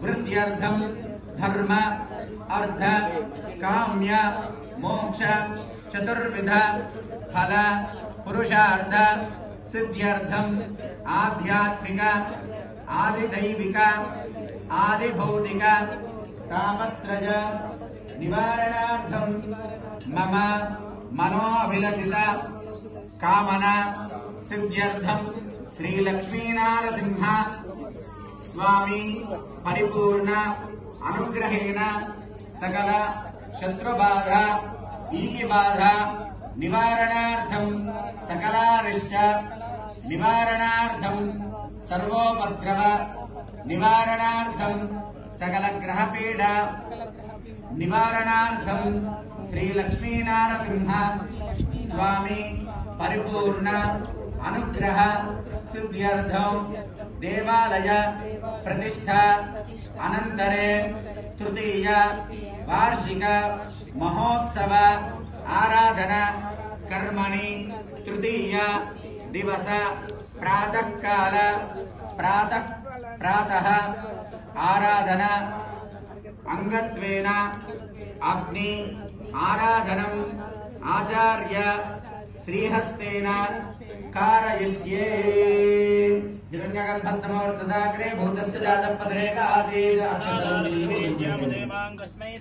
हृद्यर्थम धर्म अर्थ काम्य मोक्ष चतुर्विध फल पुरुषार्थ सिद्ध्यर्थम आध्यात्मिक आदिदैविक आदिभौतिक तापत्रय निवारणार्थम मम मनोभिलषित कामना सिद्ध्यर्थम श्री लक्ष्मी नारसिंह स्वामी परिपूर्ण अनुग्रहेण सकल शत्रुबाधा ईगिबाधा निवारणार्थम सकलारिष्ट निवारणार्थम सर्वोपद्रव निवारणार्थम सकल ग्रहपीडा निवारणार्थम श्री लक्ष्मी नारसिंह स्वामी परिपूर्ण अनुग्रह सिद्ध्यर्थम देवालय प्रतिष्ठा अनंतरे तृतीय वार्षिक महोत्सव आराधना कर्मणि तृतीय दिवस प्रातःकाल प्रातः आराधना अंगत्वेन अग्नि आराधनम् आचार्य श्रीहस्तेन कारयिष्ये। हिरण्यगर्भस्तमवर्तदाग्रे भूतस्य जातपदरेक आसीत् अक्षतम्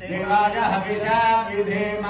देवाय हविषा विधेम।